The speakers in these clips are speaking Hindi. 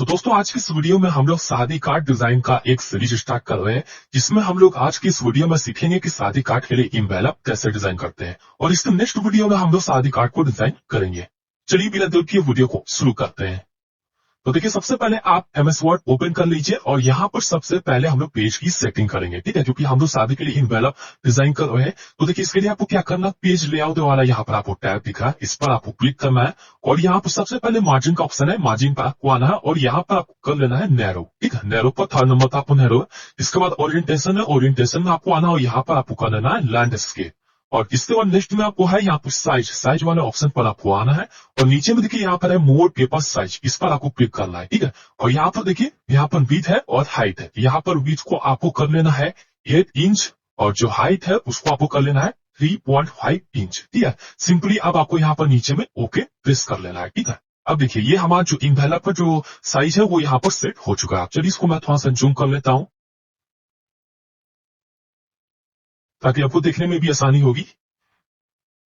तो दोस्तों आज की इस वीडियो में हम लोग शादी कार्ड डिजाइन का एक सीरीज स्टार्ट कर रहे हैं, जिसमें हम लोग आज की इस वीडियो में सीखेंगे कि शादी कार्ड के लिए इनवेलप कैसे डिजाइन करते हैं, और इसके नेक्स्ट वीडियो में हम लोग शादी कार्ड को डिजाइन करेंगे। चलिए बिना देर किए वीडियो को शुरू करते हैं। तो देखिए, सबसे पहले आप एमएस वर्ड ओपन कर लीजिए और यहाँ पर सबसे पहले हम लोग पेज की सेटिंग करेंगे, ठीक है, क्योंकि हम लोग शादी के लिए इनवेलप डिजाइन कर रहे हैं। तो देखिए, इसके लिए आपको क्या करना, पेज लेआउट वाला यहाँ पर आपको टैब दिख रहा है, इस पर आपको क्लिक करना है और यहाँ पर सबसे पहले मार्जिन का ऑप्शन है, मार्जिन पर आपको आना है और यहाँ पर आपको कर लेना है नैरो, ठीक है। नैरो पर थर्ड नंबर पर आपको नैरो। इसके बाद ओरिएंटेशन है, ओरिएंटेशन में आपको आना और यहाँ पर आपको कर लेना है लैंडस्केप। और इसके बाद नेक्स्ट में आपको है यहाँ पर साइज, साइज वाले ऑप्शन पर आपको आना है और नीचे में देखिए यहाँ पर है मोर पेपर साइज, इस पर आपको क्लिक करना है, ठीक है। और यहाँ पर देखिए, यहाँ पर विड्थ है और हाइट है। यहाँ पर विड्थ को आपको कर लेना है 8 इंच और जो हाइट है उसको आपको कर लेना है 3.5 इंच, ठीक है। सिंपली अब आपको यहाँ पर नीचे में ओके प्रेस कर लेना है, ठीक है। अब देखिए, ये हमारा जो इनवेलप का जो साइज है वो यहाँ पर सेट हो चुका है। चलिए इसको मैं थोड़ा सा जूम कर लेता हूं ताकि आपको देखने में भी आसानी होगी।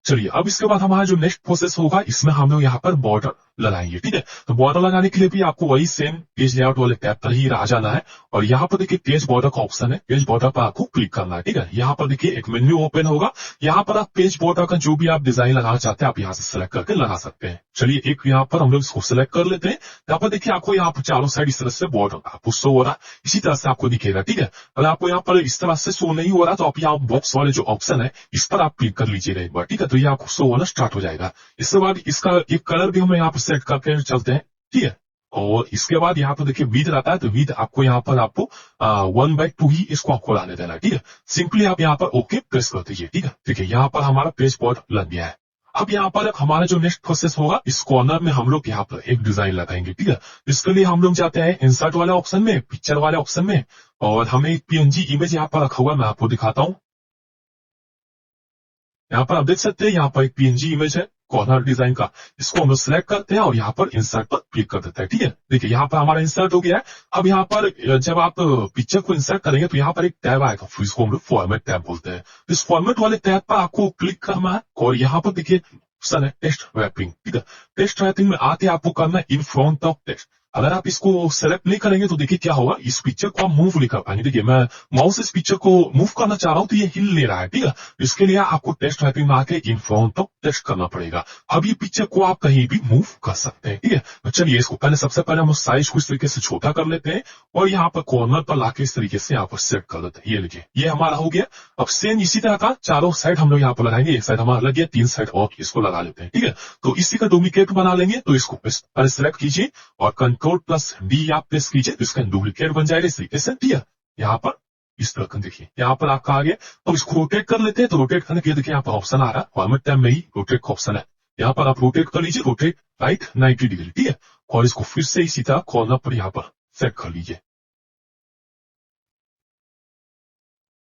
चलिए, अब इसके बाद हमारा जो नेक्स्ट प्रोसेस होगा, इसमें हम लोग यहाँ पर बॉर्डर लगाएंगे, ठीक है। तो बॉर्डर लगाने के लिए भी आपको वही सेम पेज लेआउट वाले टैब पर ही आ जाना है और यहाँ पर देखिए पेज बॉर्डर का ऑप्शन है, पेज बॉर्डर पर आपको क्लिक करना है, ठीक है। यहाँ पर देखिए एक मेन्यू ओपन होगा, यहाँ पर आप पेज बॉर्डर का जो भी आप डिजाइन लगाना चाहते हैं आप यहाँ से सिलेक्ट करके लगा सकते हैं। चलिए, एक यहाँ पर हम लोग इसको सिलेक्ट कर लेते हैं। यहाँ पर देखिए आपको यहाँ पर चारों साइड इस तरह से बॉर्डर आपको शो हो रहा है, इसी तरह से आपको दिखेगा, ठीक है। अगर आपको यहाँ पर इस तरह से शो नहीं हो रहा तो आप यहाँ बॉक्स वाले जो ऑप्शन है इस पर आप क्लिक कर लीजिएगा एक बार, ठीक है। तो ये आपको शो होना स्टार्ट हो जाएगा। इसके बाद इसका एक कलर भी हम यहाँ पर सेट करके चलते हैं, ठीक है। और इसके बाद यहाँ पर देखिए विड्थ रहता है, तो विड्थ आपको यहाँ पर आपको 1/2 ही इसको आपको लाने देना है, ठीक है। सिंपली आप यहाँ पर ओके प्रेस कर दीजिए, ठीक है। देखिए, यहाँ पर हमारा पेज बॉर्डर लग गया है। अब यहाँ पर हमारा जो नेक्स्ट प्रोसेस होगा, इस कॉर्नर में हम लोग यहाँ पर एक डिजाइन लगाएंगे, ठीक है। इसके लिए हम लोग जाते हैं इंसर्ट वाले ऑप्शन में, पिक्चर वाले ऑप्शन में, और हमें एक पीएनजी इमेज यहाँ पर रखा हुआ है, मैं आपको दिखाता हूँ। यहाँ पर आप देख सकते हैं, यहाँ पर एक पीएनजी इमेज है कॉर्नर डिजाइन का। इसको हम लोग सिलेक्ट करते हैं और यहाँ पर इंसर्ट पर क्लिक कर देते हैं, ठीक है। देखिए, यहाँ पर हमारा इंसर्ट हो गया है। अब यहाँ पर जब आप पिक्चर को इंसर्ट करेंगे तो यहाँ पर एक टैब आएगा, फिर इसको हम लोग फॉर्मेट टैब बोलते हैं। इस फॉर्मेट वाले टैब पर आपको क्लिक करना है और यहाँ पर देखिए ऑप्शन है टेक्स्ट रैपिंग, ठीक है। टेक्स्ट रैपिंग में आते आपको करना है इन फ्रंट ऑफ टेक्स्ट। अगर आप इसको सेलेक्ट नहीं करेंगे तो देखिए क्या होगा, इस पिक्चर को आप मूव नहीं कर पाएंगे। देखिए, मैं माउस इस पिक्चर को मूव करना चाह रहा हूं तो ये हिल ले रहा है, ठीक है। इसके लिए आपको टेक्स्ट रैपिंग में आके इन फ्रंट ऑफ टेक्स्ट करना पड़ेगा। अब ये पिक्चर को आप कहीं भी मूव कर सकते हैं, ठीक है। तो चलिए, इसको पहले सबसे पहले हम साइज को इस तरीके से छोटा कर लेते हैं और यहाँ पर कॉर्नर पर लाके इस तरीके से यहाँ पर सेट कर लेते हैं। ये लीजिए, ये हमारा हो गया। अब सेम इसी तरह का चारों साइड हम लोग यहाँ पर लगाएंगे। एक साइड हमारा लग गया, 3 साइड और इसको लगा लेते हैं, ठीक है। तो इसी का डुप्लीकेट बना लेंगे, तो इसको पहले सिलेक्ट कीजिए और Ctrl+D आप प्रेस कीजिए तो इसका डुप्लीकेट बन जाएगा इस तरीके से, ठीक है। यहाँ पर इस तरह का देखिए, यहाँ पर आपका आ गया। अब इसको रोटेट कर लेते हैं, तो रोटेट करने के लिए देखिए यहाँ पर ऑप्शन आ रहा है, फॉर्मेट टैब में ही रोटेट का ऑप्शन है। यहाँ पर आप रोटेट कर लीजिए, रोटेट राइट 90 डिग्री, ठीक है। और इसको फिर से इसी तरह कॉर्नर पर यहाँ पर सेट कर लीजिए।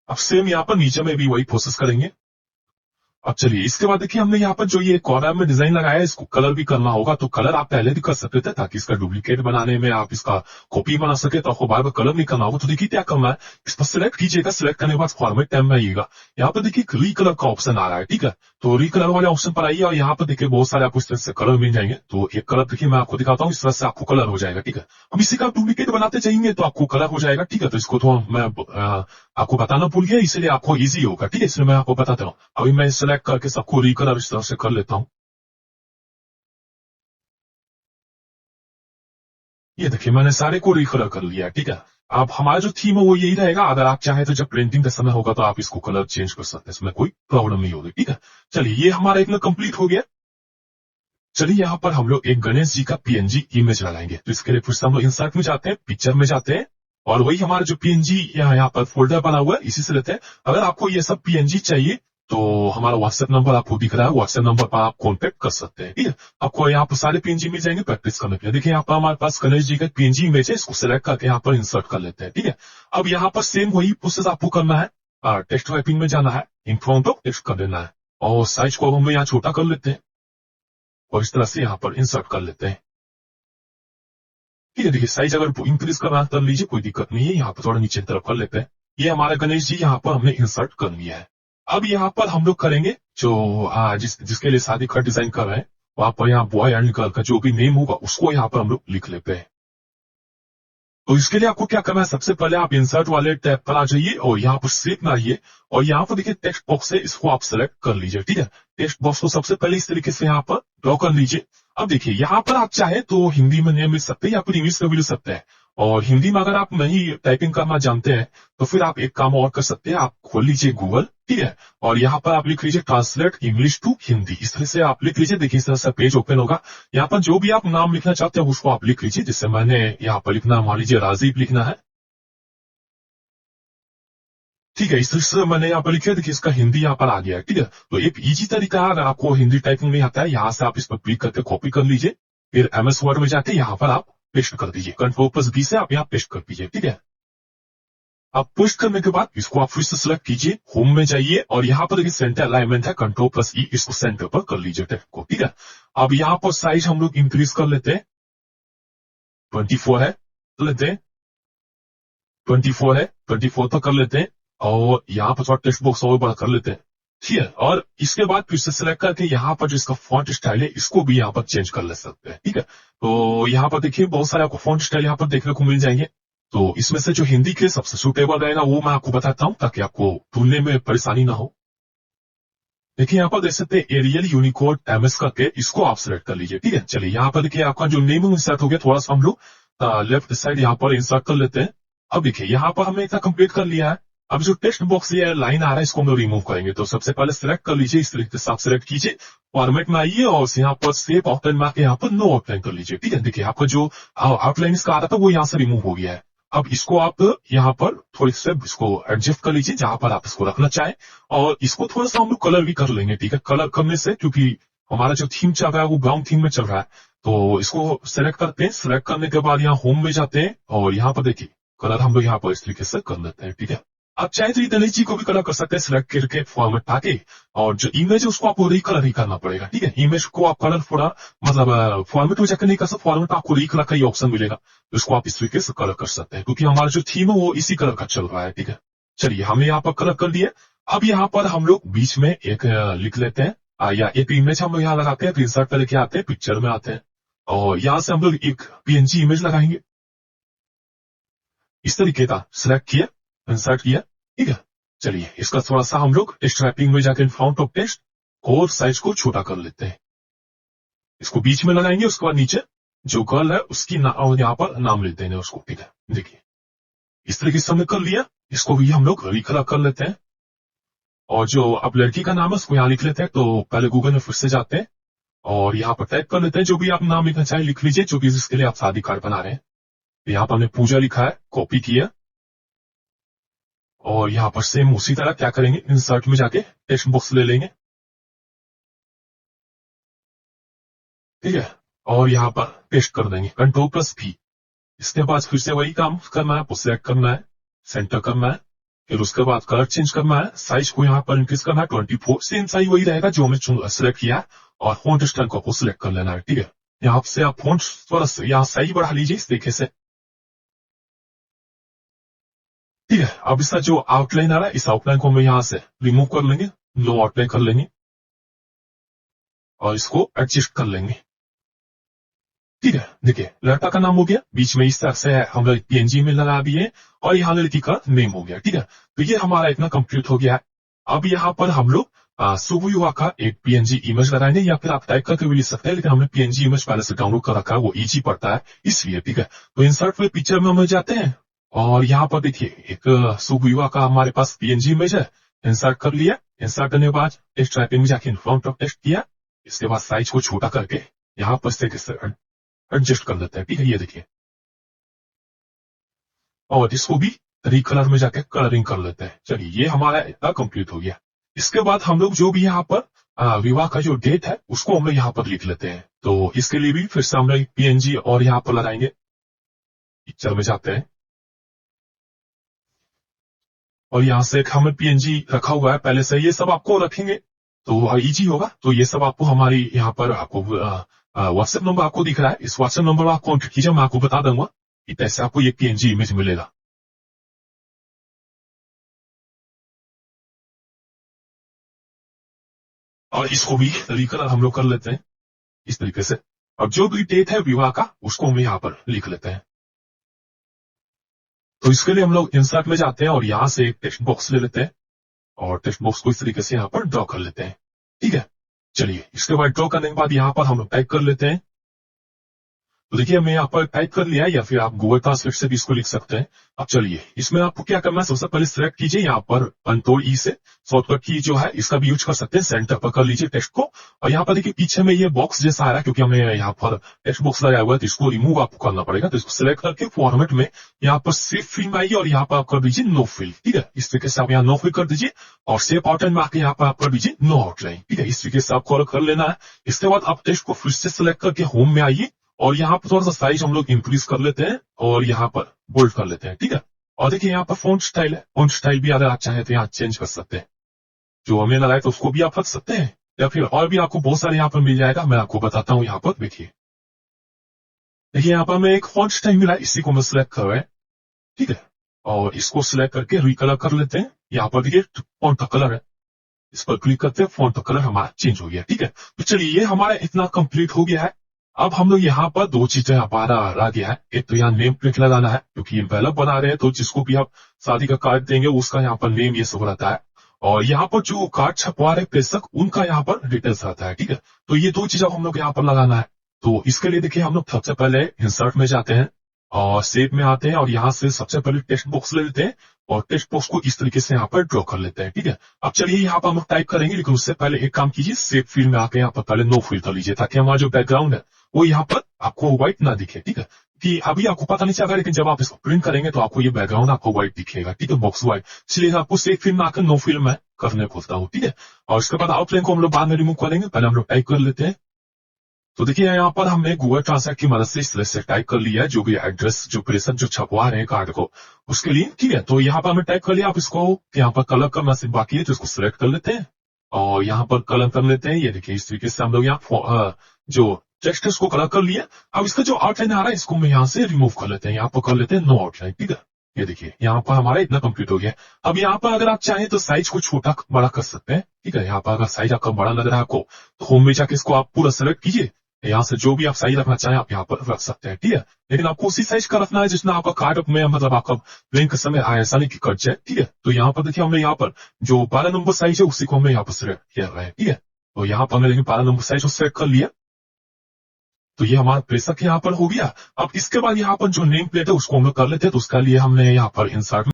अब सेम यहाँ पर नीचे में भी वही प्रोसेस करेंगे। अब चलिए, इसके बाद देखिए हमने यहाँ पर जो ये कॉर्नर में डिजाइन लगाया है, इसको कलर भी करना होगा। तो कलर आप पहले भी कर सकते थे ताकि इसका डुप्लीकेट बनाने में आप इसका कॉपी बना सके, तो आपको बार बार कलर नहीं करना होगा। तो देखिए क्या करना है, इस पर सिलेक्ट कीजिएगा, सिलेक्ट करने के बाद फॉर्मेट टैब में आइएगा। यहाँ पर देखिए रीकलर का ऑप्शन आ रहा है, ठीक है। तो रीकलर वाले ऑप्शन पर आइए और यहाँ पर देखिए बहुत सारे आपको इस तरह से कलर मिल जाएंगे। तो एक कलर देखिए मैं आपको दिखाता हूँ, इस तरह से आपको कलर हो जाएगा, ठीक है। अब इसी का डुप्लीकेट बनाते चाहिए तो आपको कलर हो जाएगा, ठीक है। तो इसको तो मैं आपको बताना भूल गया, इसलिए आपको इजी होगा, ठीक है, इसलिए मैं आपको बताता हूँ। अभी मैं सिलेक्ट करके सबको रीकलर इस तरह से कर लेता हूँ। ये देखिए, मैंने सारे को रीकलर कर लिया, ठीक है। अब हमारा जो थीम है वो यही रहेगा। अगर आप चाहें तो जब प्रिंटिंग का समय होगा तो आप इसको कलर चेंज कर सकते हैं, इसमें कोई प्रॉब्लम नहीं होगी, ठीक है। चलिए, ये हमारा एक कंप्लीट हो गया। चलिए, यहाँ पर हम लोग एक गणेश जी का पीएनजी इमेज लगाएंगे। तो इसके लिए फिर से हम लोग इंसर्ट में जाते हैं, पिक्चर में जाते हैं और वही हमारा जो पीएनजी यहाँ पर फोल्डर बना हुआ है इसी से लेते हैं। अगर आपको ये सब पीएनजी चाहिए तो हमारा व्हाट्सएप नंबर आपको दिख रहा है, व्हाट्सएप नंबर पर आप कॉन्टेक्ट कर सकते हैं, ठीक है। आपको यहाँ पर सारे पीएनजी मिल जाएंगे प्रैक्टिस करने के लिए। देखिए, यहाँ पर हमारे पास गणेश जी का पीएनजी इमेज है, इसको सिलेक्ट करके यहाँ पर इंसर्ट कर लेते हैं, ठीक है। अब यहाँ पर सेम वही प्रोसेस आपको करना है, टेक्स्ट रैपिंग में जाना है, इन फ्रंट ऑफ टेक्स्ट कर देना है और साइज को हम यहाँ छोटा कर लेते हैं और इस तरह से यहाँ पर इंसर्ट कर लेते हैं, ठीक है। देखिए, साइज अगर इंक्रीज करना कर लीजिए, कोई दिक्कत नहीं है। यहाँ पर थोड़ा नीचे तरफ कर लेते हैं। ये हमारा गणेश जी यहाँ पर हमने इंसर्ट कर लिया है। अब यहाँ पर हम लोग करेंगे जो जिसके लिए शादी का डिजाइन कर रहे हैं, वहां पर यहाँ बॉय एंड गर्ल का जो भी नेम होगा उसको यहाँ पर हम लोग लिख लेते हैं। तो इसके लिए आपको क्या करना है, सबसे पहले आप इंसर्ट वाले टैब पर आ जाइए और यहाँ पर शेप में आइए और यहाँ पर देखिए टेक्स्ट बॉक्स है, इसको आप सेलेक्ट कर लीजिए। ठीक है, टेक्स्ट बॉक्स को सबसे पहले इस तरीके से यहाँ पर ड्रॉ कर लीजिए। अब देखिए यहाँ पर आप चाहे तो हिंदी में नेम लिख सकते हैं या फिर इंग्लिश में भी लिख सकते हैं। और हिंदी में अगर आप नहीं टाइपिंग करना जानते हैं तो फिर आप एक काम और कर सकते हैं, आप खोल लीजिए गूगल। ठीक है, और यहाँ पर आप लिख लीजिए ट्रांसलेट इंग्लिश टू हिंदी, इस तरह से आप लिख लीजिए। देखिए इस तरह से पेज ओपन होगा। यहाँ पर जो भी आप नाम लिखना चाहते हैं उसको आप लिख लीजिए। जैसे मैंने यहाँ पर लिखना, मान लीजिए राजीव लिखना है। ठीक है, इस तरह से मैंने यहाँ पर लिखा, देखिए इसका हिंदी यहाँ पर आ गया है। ठीक है, तो एक इजी तरीका है, अगर आपको हिंदी टाइपिंग नहीं आता है, यहाँ से आप इस पर क्लिक करके कॉपी कर लीजिए, फिर MS वर्ड में जाके यहाँ पर आप पेस्ट कर दीजिए। Ctrl+V से आप यहाँ पेस्ट कर दीजिए। ठीक है, अब पेस्ट करने के बाद इसको आप फिर से सिलेक्ट कीजिए, होम में जाइए और यहाँ पर देखिए सेंटर अलाइनमेंट है, Ctrl+E, इसको सेंटर पर कर लीजिए टेक्स्ट को। ठीक है, अब यहाँ पर साइज हम लोग इंक्रीज कर लेते हैं, 24 है, कर लेते हैं 24 है, 24 तक कर लेते हैं और यहाँ पर थोड़ा टेक्स्ट बॉक्स और बड़ा कर लेते हैं। ठीक है, और इसके बाद फिर से सिलेक्ट करके यहाँ पर जो इसका फॉन्ट स्टाइल है इसको भी यहाँ पर चेंज कर ले सकते हैं। ठीक है, तो यहाँ पर देखिए बहुत सारे आपको फॉन्ट स्टाइल यहाँ पर देखने को मिल जाएंगे। तो इसमें से जो हिंदी के सबसे सुटेबल रहेगा वो मैं आपको बताता हूँ, ताकि आपको ढूंढने में परेशानी ना हो। देखिए यहाँ पर देख सकते हैं एरियल यूनिकोड MS करके, इसको आप सिलेक्ट कर लीजिए। ठीक है, चलिए यहाँ पर देखिए आपका जो नेम इंसर्ट हो गया, थोड़ा सा हम लोग लेफ्ट साइड यहाँ पर इंसर्ट कर लेते हैं। अब देखिए यहाँ पर हमने इतना कंप्लीट कर लिया है। अब जो टेक्स्ट बॉक्स ये लाइन आ रहा है इसको हम लोग रिमूव करेंगे। तो सबसे पहले सिलेक्ट कर लीजिए, इस तरीके से आप सिलेक्ट कीजिए, फॉर्मेट में आइए और यहाँ पर सेव आउटलाइन में आके यहाँ पर नो आउटलाइन कर लीजिए। ठीक है, देखिए आपका जो आउटलाइन इसका आ रहा था वो यहाँ से रिमूव हो गया है। अब इसको आप यहाँ पर थोड़ी से इसको एडजस्ट कर लीजिए जहां पर आप इसको रखना चाहें, और इसको थोड़ा सा हम लोग कलर भी कर लेंगे। ठीक है, कलर करने से, क्योंकि हमारा जो थीम चल रहा है वो ब्राउन थीम में चल रहा है, तो इसको सेलेक्ट करते हैं। सेलेक्ट करने के बाद यहाँ होम में जाते हैं और यहाँ पर देखिए कलर हम लोग यहाँ पर इस तरीके से कर लेते हैं। ठीक है, आप चाहे तो इतने चीज को भी कलर कर सकते हैं, सिलेक्ट करके फॉर्मेट आके, और जो इमेज है उसको आपको रिकलर ही करना पड़ेगा। ठीक है, इमेज को आप कलर थोड़ा मतलब फॉर्मेट में जाकर नहीं कर सकते, फॉर्मेट आपको रिकलर का ही ऑप्शन मिलेगा, तो इसको आप इस तरीके से कलर कर सकते हैं, क्योंकि हमारा जो थीम है वो इसी कलर का चल रहा है। ठीक है, चलिए हमने यहाँ पर कलर कर दिया। अब यहाँ पर हम लोग बीच में एक लिख लेते हैं, या एक इमेज हम लोग यहाँ लगाते हैं, इंसर्ट पे लेके आते हैं, पिक्चर में आते हैं और यहाँ से हम लोग एक PNG इमेज लगाएंगे। इस तरीके का सिलेक्ट किया, इंसर्ट किया। ठीक है, चलिए इसका थोड़ा सा हम लोग टेक्स्ट रैपिंग में जाकर फॉन्ट ऑफ टेक्स्ट और साइज को छोटा कर लेते हैं। इसको बीच में लगाएंगे, उसके बाद नीचे जो गर्ल है उसकी यहाँ पर नाम लेते हैं उसको। ठीक है, देखिए इस तरीके से हमने कर लिया। इसको भी हम लोग रिकलर कर लेते हैं और जो अब लड़की का नाम है उसको यहाँ लिख लेते हैं। तो पहले गूगल में फिर से जाते हैं और यहाँ पर टाइप कर लेते हैं, जो भी आप नाम लिखना चाहे लिख लीजिए, जो भी जिसके लिए आप शादी कार्ड बना रहे हैं। यहाँ पर हमने पूजा लिखा है, कॉपी किया और यहाँ पर सेम उसी तरह क्या करेंगे, इंसर्ट में जाके टेक्स्ट बॉक्स ले लेंगे। ठीक है, और यहाँ पर पेस्ट कर देंगे, Ctrl+V। इसके बाद फिर से वही काम करना है, सिलेक्ट करना है, सेंटर करना है, फिर उसके बाद कलर चेंज करना है, साइज को यहाँ पर इंक्रीज करना है 24, सेम साइज वही रहेगा जो हमने सिलेक्ट किया है, और फॉन्ट स्टाइल को आपको सिलेक्ट कर लेना है। ठीक है, यहाँ से आप फॉन्ट थोड़ा यहाँ साइज बढ़ा लीजिए इस तरीके से। ठीक है, अब इसका जो आउटलाइन आ रहा है इस आउटलाइन को हम यहाँ से रिमूव कर लेंगे, नो आउटलाइन कर लेंगे और इसको एडजस्ट कर लेंगे। ठीक है, देखिए लड़का का नाम हो गया, बीच में इस तरह से हम लोग PNG में लगा दिए और यहाँ लड़की का नेम हो गया। ठीक है, तो ये हमारा इतना कंप्लीट हो गया है। अब यहाँ पर हम लोग शुभ युवा का एक PNG इमेज लगाएंगे, या फिर आप टाइप करके भी लिख सकते हैं, लेकिन हमने PNG इमेज पहले से डाउनलोड कर रखा है, वो इजी पड़ता है इसलिए। ठीक है, तो इंसर्ट में पिक्चर में हम जाते हैं और यहाँ पर देखिए एक शुभ युवा का हमारे पास PNG इमेज है, इंसर्ट कर लिया। इंसर्ट करने के बाद टेक्स्ट टाइपिंग में जाके फ्रंट ऑफ टेक्स्ट किया, इसके बाद साइज को छोटा करके यहाँ पर से एडजस्ट कर देते हैं। ठीक है, ये देखिए, और इसको भी रिकलर में जाके कलरिंग कर लेते हैं। चलिए ये हमारा इतना कंप्लीट हो गया। इसके बाद हम लोग जो भी यहाँ पर विवाह का जो डेट है उसको हम लोग यहाँ पर लिख लेते हैं। तो इसके लिए भी फिर से हम लोग PNG और यहाँ पर लगाएंगे, पिक्चर में जाते हैं और यहाँ से हमें PNG रखा हुआ है पहले से, ये सब आपको रखेंगे तो इजी होगा। तो ये सब आपको हमारी यहाँ पर आपको व्हाट्सएप नंबर आपको दिख रहा है, इस व्हाट्सएप नंबर पर आप कॉन्टेक्ट कीजिए, मैं आपको बता दूंगा कि कैसे आपको ये PNG इमेज मिलेगा। और इसको भी रिकलर हम लोग कर लेते हैं इस तरीके से। अब जो भी डेट है विवाह का उसको हम यहाँ पर लिख लेते हैं। तो इसके लिए हम लोग इंसर्ट में जाते हैं और यहाँ से एक टेक्स्ट बॉक्स ले लेते हैं और टेक्स्ट बॉक्स को इस तरीके से यहाँ पर ड्रॉ कर लेते हैं। ठीक है, चलिए इसके बाद ड्रॉ करने के बाद यहाँ पर हम लोग टाइप कर लेते हैं। तो देखिए मैं यहाँ पर टाइप कर लिया, या फिर आप गूगल ट्रांसलेट से भी इसको लिख सकते हैं। अब चलिए इसमें आपको क्या करना है, सबसे पहले सिलेक्ट कीजिए यहाँ पर कंट्रोल ई से, शॉर्टकट की जो है इसका भी यूज कर सकते हैं, सेंटर पर कर लीजिए टेक्स्ट को। और यहाँ पर देखिए पीछे में ये बॉक्स जैसा आ रहा है, क्योंकि हमें यहाँ पर टेक्स्ट बॉक्स लगाया हुआ है, तो इसको रिमूव आपको करना पड़ेगा। तो इसको सिलेक्ट करके फॉर्मेट में यहाँ पर सेव फिल में आइए और यहाँ पर आप कर दीजिए नो फिल। ठीक है, इस तरीके से आप यहाँ नो फिल कर दीजिए और सेव आउटलाइन में आके यहाँ पर आप कर दीजिए नो आउटलाइन। ठीक है, इस तरीके से आपको कर लेना है। इसके बाद आप टेक्स्ट को फिर से सिलेक्ट करके होम में आइए और यहाँ पर थोड़ा सा साइज हम लोग इंक्रीज कर लेते हैं और यहाँ पर बोल्ड कर लेते हैं। ठीक है, और देखिए यहाँ पर फॉन्ट स्टाइल है, फॉन्ट स्टाइल भी अगर आप चाहें तो यहाँ चेंज कर सकते हैं, जो हमें लगाए तो उसको भी आप रख सकते हैं, या फिर और भी आपको बहुत सारे यहाँ पर मिल जाएगा। मैं आपको बताता हूँ। यहाँ पर देखिए यहाँ पर हमें एक फॉन्ट स्टाइल मिला है, इसी को मैं सिलेक्ट कर रहा है। ठीक है, और इसको सिलेक्ट करके रिकलर कर लेते हैं। यहाँ पर देखिए फॉन्ट का कलर है, इस पर क्लिक करते हैं, फॉन्ट का कलर हमारा चेंज हो गया। ठीक है, तो चलिए ये हमारा इतना कंप्लीट हो गया है। अब हम लोग यहाँ पर दो चीजें हमारा रह गया है। एक तो यहाँ नेम प्लेट लगाना है, क्योंकि एनवेलप बना रहे हैं, तो जिसको भी आप शादी का कार्ड देंगे उसका यहाँ पर नेम ये सब रहता है, और यहाँ पर जो कार्ड छपवा रहे प्रेषक उनका यहाँ पर डिटेल्स रहता है। ठीक है, तो ये दो चीजें हम लोग यहाँ पर लगाना है। तो इसके लिए देखिए हम लोग सबसे पहले इंसर्ट में जाते हैं और सेव में आते हैं और यहाँ से सबसे पहले टेक्स्ट बॉक्स ले लेते हैं और टेक्स्ट बॉक्स को इस तरीके से यहाँ पर ड्रॉ कर लेते हैं। ठीक है, अब चलिए यहाँ पर हम लोग टाइप करेंगे, लेकिन उससे पहले एक काम कीजिए, सेव फील्ड में आके यहाँ पर पहले नो फिल कर लीजिए, ताकि हमारा जो बैकग्राउंड है वो यहाँ पर आपको व्हाइट ना दिखे। ठीक है, कि अभी आपको पता नहीं चलेगा, लेकिन जब आप इसको प्रिंट करेंगे तो आपको ये बैकग्राउंड आपको व्हाइट दिखेगा। ठीक है, बॉक्स व्हाइट, इसलिए आपको सेव फील्ड में आकर नो फिल में करने बोलता हूँ। ठीक है, और उसके बाद आउटलाइन को हम लोग बाद में रिमूव करेंगे, पहले हम लोग टाइप कर लेते हैं। तो देखिए यहाँ पर हमने गूगल ट्रांसलेट की मदद से इस तरह से टाइप कर लिया है, जो भी एड्रेस जो प्रेषक जो छपवा रहे हैं कार्ड को उसके लिए। ठीक है, तो यहाँ पर हमने टाइप कर लिया। आप इसको यहाँ पर कलर करना सिर्फ बाकी है, तो इसको सिलेक्ट कर लेते हैं और यहाँ पर कलर कर लेते हैं। ये देखिए इस तरीके से हम लोग यहाँ जो टेक्स्ट है उसको कलर कर लिया। अब इसका जो आउटलाइन आ रहा है इसको हम यहाँ से रिमूव कर लेते हैं, यहाँ पर कर लेते हैं नो आउटलाइन। ठीक है, ये देखिए यहाँ पर हमारा इतना कंप्लीट हो गया। अब यहाँ पर अगर आप चाहें तो साइज को छोटा बड़ा कर सकते हैं। ठीक है, यहाँ पर अगर साइज आपका बड़ा लग रहा है आपको, तो होम में जाके इसको आप पूरा सेलेक्ट कीजिए, यहाँ से जो भी आप साइज रखना चाहें आप यहाँ पर रख सकते हैं। ठीक है, लेकिन आपको उसी साइज का रखना है जितना आपका कार्ड में मतलब आपका प्रिंट के समय ऐसा नहीं कि कट जाए। ठीक है, तो यहाँ पर देखिए हमने यहाँ पर जो 12 नंबर साइज है उसी को हमने यहाँ पर सिलेक्ट किया रहा है। ठीक है, तो यहाँ पर हमने लेकिन 12 नंबर साइज को सिलेक्ट कर लिया, तो ये हमारा प्रेषक यहाँ पर हो गया। अब इसके बाद यहाँ पर जो नेम प्लेट है उसको हम लोग कर लेते हैं, तो उसका लिए हमने यहाँ पर इंसर्ट में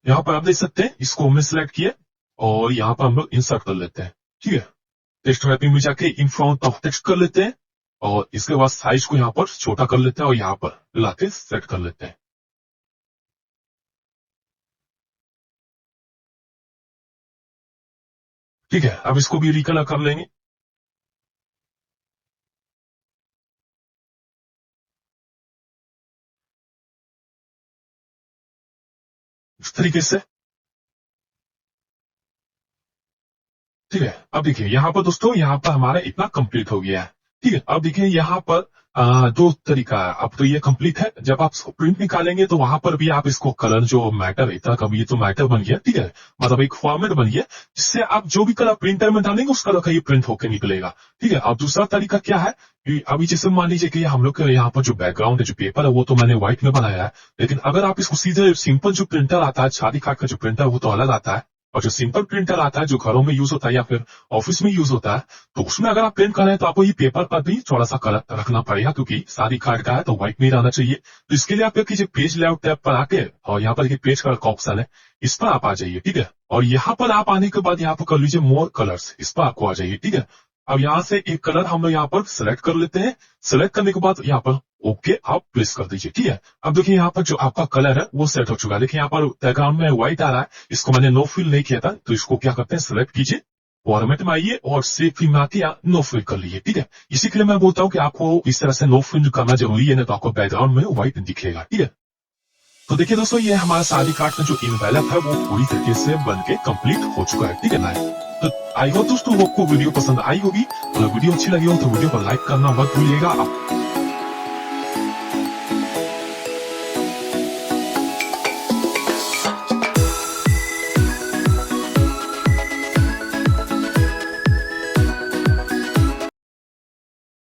यहाँ पर आप देख सकते हैं इसको हमने सिलेक्ट किया और यहाँ पर हम लोग इंसर्ट कर लेते हैं। ठीक है, टेक्स्ट रैपिंग में जाके इन फ्रंट ऑफ टेक्स्ट कर लेते हैं और इसके बाद साइज को यहाँ पर छोटा कर लेते हैं और यहाँ पर लाके सेट कर लेते हैं। ठीक है, अब इसको भी रिकलर कर लेंगे। इस तरीके से। ठीक है, अब देखिए यहाँ पर दोस्तों यहाँ पर हमारा इतना कंप्लीट हो गया है। ठीक है, अब देखिए यहाँ पर दो तरीका है। अब तो ये कंप्लीट है, जब आप इसको प्रिंट निकालेंगे तो वहां पर भी आप इसको कलर जो मैटर इतना कभी ये तो मैटर बन गया। ठीक है, मतलब एक फॉर्मेट बन गया जिससे आप जो भी कलर प्रिंटर में डालेंगे उस कलर का ये प्रिंट होकर निकलेगा। ठीक है, अब दूसरा तरीका क्या है कि अभी जैसे मान लीजिए कि हम लोग के यहाँ पर जो बैकग्राउंड है जो पेपर है वो तो मैंने व्हाइट में बनाया है, लेकिन अगर आप इसको सीधे सिंपल जो प्रिंटर आता है शादी कार्ड का जो प्रिंटर वो तो अलग आता है, और जो सिंपल प्रिंटर आता है जो घरों में यूज होता है या फिर ऑफिस में यूज होता है, तो उसमें अगर आप प्रिंट कर रहे हैं तो आपको ये पेपर पर भी थोड़ा सा कलर रखना पड़ेगा, क्योंकि शादी कार्ड का है तो व्हाइट में रहना चाहिए। तो इसके लिए आप क्या कीजिए, पेज लेआउट टैब पर आके और यहाँ पर देखिए पेज कलर का ऑप्शन है, इस पर आप आ जाइए। ठीक है, और यहाँ पर आप आने के बाद यहाँ पर कर लीजिए मोर कलर्स, इस पर आपको आ जाइए। ठीक है, अब यहाँ से एक कलर हम लोग यहाँ पर सिलेक्ट कर लेते हैं। सिलेक्ट करने के बाद यहाँ पर ओके आप प्लेस कर दीजिए। ठीक है, अब देखिए यहाँ पर जो आपका कलर है वो सेट हो चुका है। देखिए यहाँ पर बैकग्राउंड में व्हाइट आ रहा है, इसको मैंने नो फिल नहीं किया था, तो इसको क्या करते हैं सिलेक्ट कीजिए, फॉर्मेट में आइए और सेव फिल में आके नो फिल कर लीजिए। ठीक है, इसी के लिए मैं बोलता हूँ कि आपको इस तरह से नो फिल करना जरूरी है, ना तो आपको बैकग्राउंड में व्हाइट दिखेगा। ठीक है, तो देखिए दोस्तों ये हमारा शादी कार्ड का जो इनवेलप है वो पूरी तरीके से बन के कंप्लीट हो चुका है। ठीक है ना, तो आई होप दोस्तों आपको वीडियो पसंद आई होगी। अगर वीडियो अच्छी लगी हो तो वीडियो को लाइक करना मत भूलिएगा।